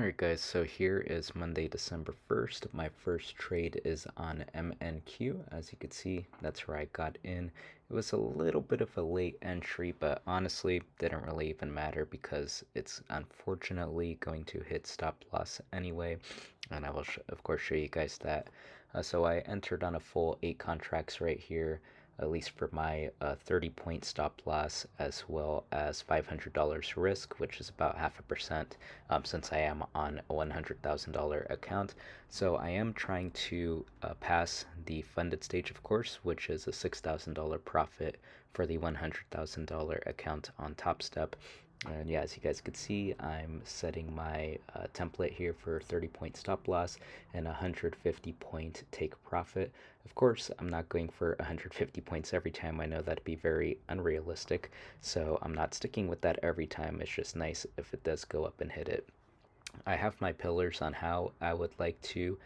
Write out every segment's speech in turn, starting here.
Alright guys, so here is Monday, December 1st. My first trade is on MNQ. As you can see, that's where I got in. It was a little bit of a late entry, but honestly, didn't really even matter because it's unfortunately going to hit stop loss anyway. And I will, of course, show you guys that. So I entered on a full 8 contracts right here, at least for my 30-point stop loss, as well as $500 risk, which is about 0.5%, since I am on a $100,000 account. So I am trying to pass the funded stage, of course, which is a $6,000 profit for the $100,000 account on Top Step. And yeah, as you guys can see, I'm setting my template here for 30-point stop loss and 150-point take profit. Of course, I'm not going for 150 points every time. I know that'd be very unrealistic, so I'm not sticking with that every time. It's just nice if it does go up and hit it. I have my pillars on how I would like to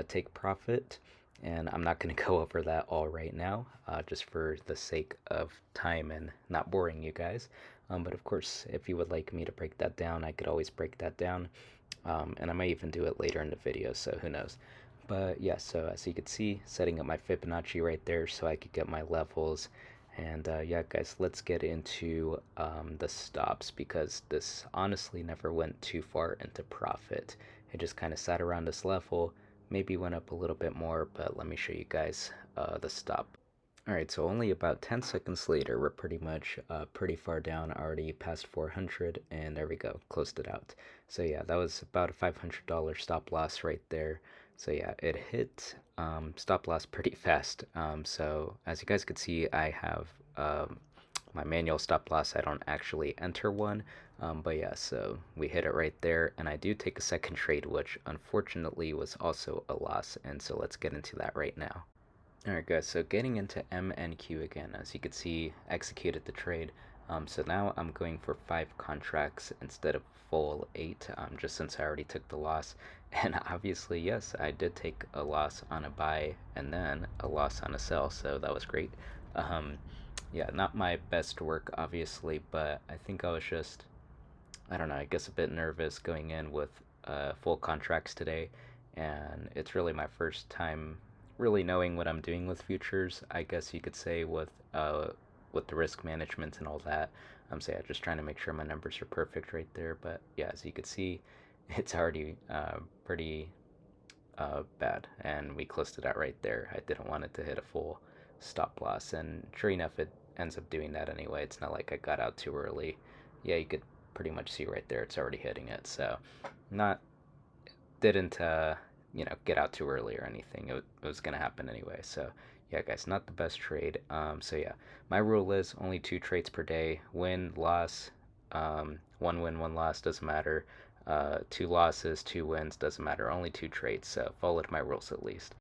take profit, and I'm not going to go over that all right now, just for the sake of time and not boring you guys. But of course, if you would like me to break that down, I could always break that down, and I might even do it later in the video, so who knows. But yeah, so as you can see, setting up my Fibonacci right there so I could get my levels. And yeah, guys, let's get into the stops, because this honestly never went too far into profit. It just kind of sat around this level, maybe went up a little bit more, but let me show you guys the stop. Alright, so only about 10 seconds later, we're pretty much pretty far down, already past 400, and there we go, closed it out. So yeah, that was about a $500 stop loss right there. So yeah, it hit stop loss pretty fast. So as you guys could see, I have my manual stop loss. I don't actually enter one, but yeah, so we hit it right there, and I do take a second trade, which unfortunately was also a loss, and so let's get into that right now. Alright guys, so getting into MNQ again, as you can see, executed the trade. So now I'm going for 5 contracts instead of full 8, just since I already took the loss. And obviously, yes, I did take a loss on a buy and then a loss on a sell, so that was great. Yeah, not my best work, obviously, but I think I was just, I don't know, I guess a bit nervous going in with full contracts today. And it's really my first time really knowing what I'm doing with futures, I guess you could say, with the risk management and all that. So yeah, just trying to make sure my numbers are perfect right there. But yeah, as you can see, it's already pretty bad, and we closed it out right there. I didn't want it to hit a full stop loss, and sure enough, it ends up doing that anyway. It's not like I got out too early. Yeah, you could pretty much see right there, it's already hitting it. So not didn't get out too early or anything. It was gonna happen anyway. So yeah, guys, not the best trade. So yeah, my rule is only 2 trades per day. Win, loss, 1 win, 1 loss, doesn't matter. 2 losses, 2 wins, doesn't matter. Only 2 trades. So followed my rules at least.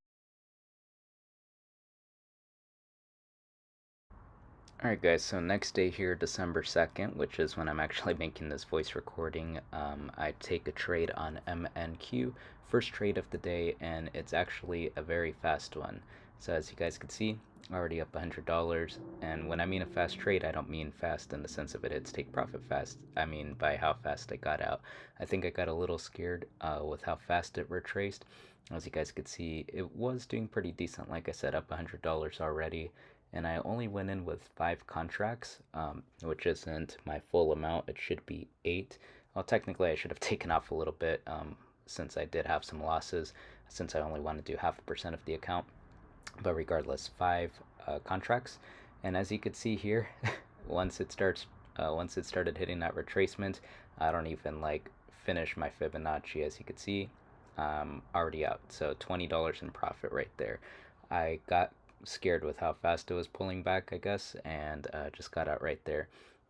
Alright guys, so next day here, December 2nd, which is when I'm actually making this voice recording, I take a trade on MNQ, first trade of the day, and it's actually a very fast one. So as you guys can see, already up $100, and when I mean a fast trade, I don't mean fast in the sense of it hits take profit fast. I mean by how fast I got out. I think I got a little scared with how fast it retraced. As you guys could see, it was doing pretty decent, like I said, up $100 already, and I only went in with 5 contracts, which isn't my full amount. It should be 8. Well, technically I should have taken off a little bit, since I did have some losses, since I only want to do 0.5% of the account. But regardless, 5 contracts, and as you could see here, once it started hitting that retracement, I don't even finish my Fibonacci. As you could see, already out, so $20 in profit right there. I got scared with how fast it was pulling back, I guess, and just got out right there.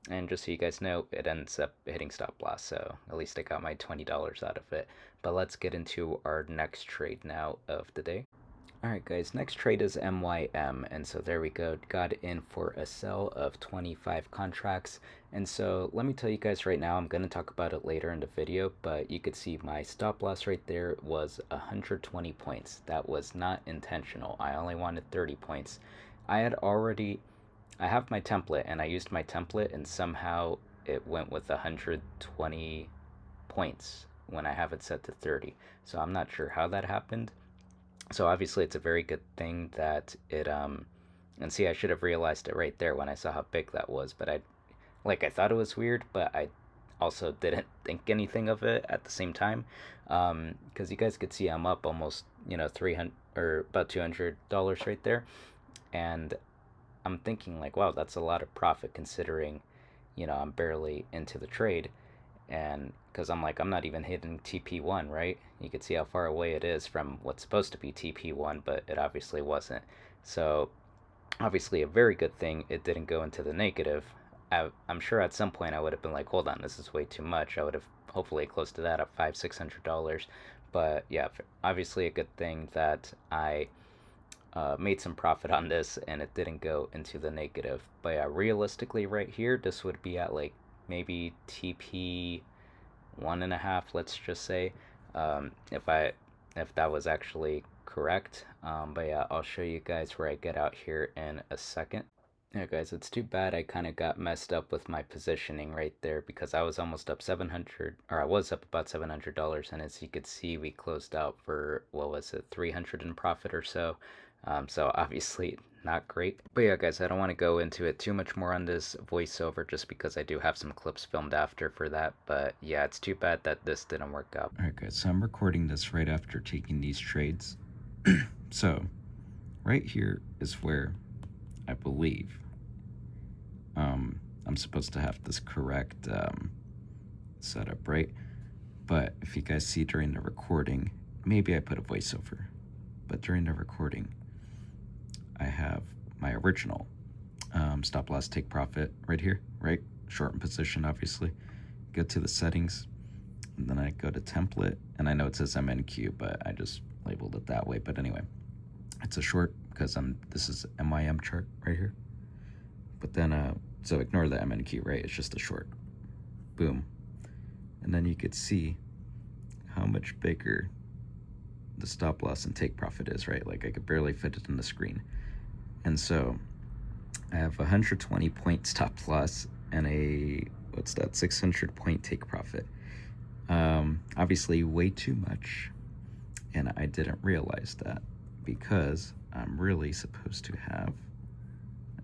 And just so you guys know, it ends up hitting stop loss, so at least I got my $20 out of it. But let's get into our next trade now of the day. Alright guys, next trade is MYM, and so there we go, got in for a sell of 25 contracts. And so let me tell you guys right now, I'm going to talk about it later in the video, but you could see my stop loss right there was 120 points. That was not intentional. I only wanted 30 points. I have my template, and I used my template, and somehow it went with 120 points. when I have it set to 30. So I'm not sure how that happened. So obviously it's a very good thing that it and see, I should have realized it right there when I saw how big that was, but I thought it was weird, but I also didn't think anything of it at the same time. Because you guys could see I'm up almost, 300 or about $200 right there. And I'm thinking, like, wow, that's a lot of profit considering, I'm barely into the trade. And because I'm like, I'm not even hitting TP1, right? You could see how far away it is from what's supposed to be TP1, but it obviously wasn't. So obviously a very good thing it didn't go into the negative. I'm sure at some point I would have been like, hold on, this is way too much. I would have hopefully close to that at $500-600. But yeah, obviously a good thing that I made some profit on this and it didn't go into the negative. But yeah, realistically, right here, this would be at like maybe TP 1.5, let's just say, if that was actually correct. But yeah, I'll show you guys where I get out here in a second. Yeah, guys, it's too bad I kind of got messed up with my positioning right there because I was almost up 700, or I was up about $700, and as you could see, we closed out for, what was it, 300 in profit or so. So obviously not great. But yeah, guys, I don't want to go into it too much more on this voiceover just because I do have some clips filmed after for that. But yeah, it's too bad that this didn't work out. Alright, guys, so I'm recording this right after taking these trades. So right here is where I believe I'm supposed to have this correct setup, right? But if you guys see during the recording, maybe I put a voiceover, but during the recording, I have my original stop loss take profit right here, right? Short in position, obviously. Go to the settings, and then I go to template, and I know it says MNQ, but I just labeled it that way. But anyway, it's a short because this is MIM chart right here. But then, so ignore the MNQ, right? It's just a short. Boom. And then you could see how much bigger the stop loss and take profit is, right? Like I could barely fit it in the screen. And so I have 120 point stop loss and a, 600 point take profit. Obviously way too much. And I didn't realize that because I'm really supposed to have,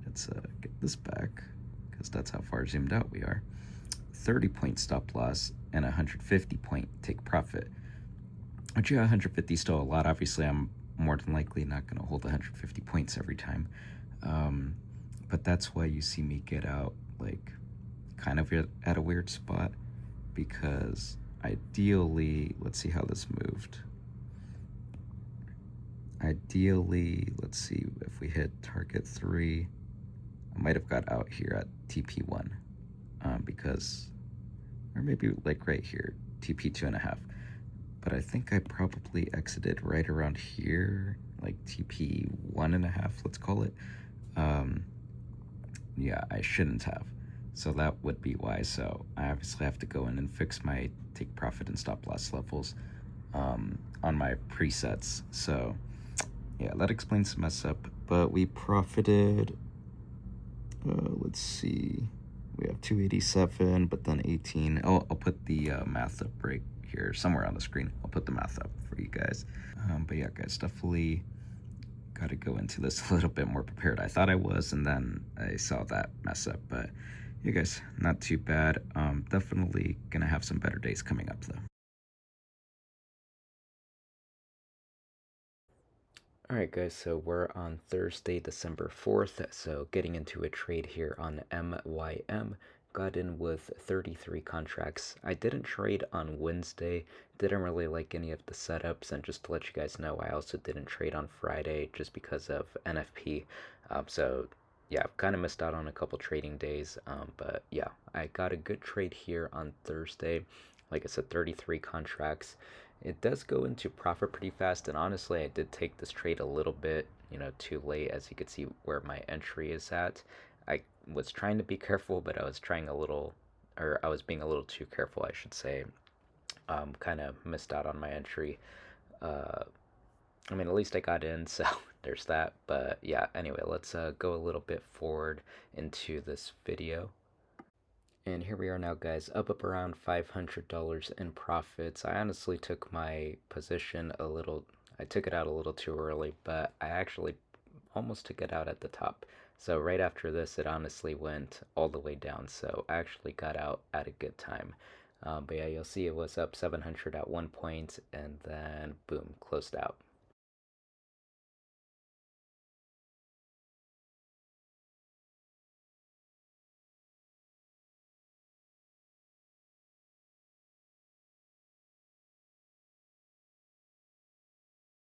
let's get this back because that's how far zoomed out we are, 30 point stop loss and 150 point take profit. Which, yeah, 150 is still a lot. Obviously, I'm more than likely not going to hold 150 points every time. But that's why you see me get out, like, kind of at a weird spot. Because ideally, let's see how this moved. Ideally, let's see if we hit target 3. I might have got out here at TP1. Because, or maybe like right here, TP 2.5. But I think I probably exited right around here, like TP 1.5, let's call it. Yeah, I shouldn't have. So that would be why. So I obviously have to go in and fix my take profit and stop loss levels on my presets. So yeah, that explains the mess up. But we profited, let's see, we have 287, but then 18. Oh, I'll put the math up right here somewhere on the screen. I'll put the math up for you guys. But yeah, guys, definitely got to go into this a little bit more prepared. I thought I was, and then I saw that mess up. But yeah, guys, not too bad. Definitely gonna have some better days coming up though. Alright guys, so we're on Thursday, December 4th, so getting into a trade here on MYM. Got in with 33 contracts. I didn't trade on Wednesday, didn't really like any of the setups, and just to let you guys know, I also didn't trade on Friday just because of NFP. So yeah, I've kind of missed out on a couple trading days, but yeah, I got a good trade here on Thursday. Like I said, 33 contracts. It does go into profit pretty fast, and honestly, I did take this trade a little bit, too late, as you can see where my entry is at. I was trying to be careful, but I was being a little too careful, I should say. Kind of missed out on my entry. I mean, at least I got in, so there's that. But yeah, anyway, let's go a little bit forward into this video. And here we are now, guys, up around $500 in profits. I honestly took my position a little, I took it out a little too early, but I actually almost took it out at the top. So right after this, it honestly went all the way down. So I actually got out at a good time. But yeah, you'll see it was up 700 at one point, and then boom, closed out.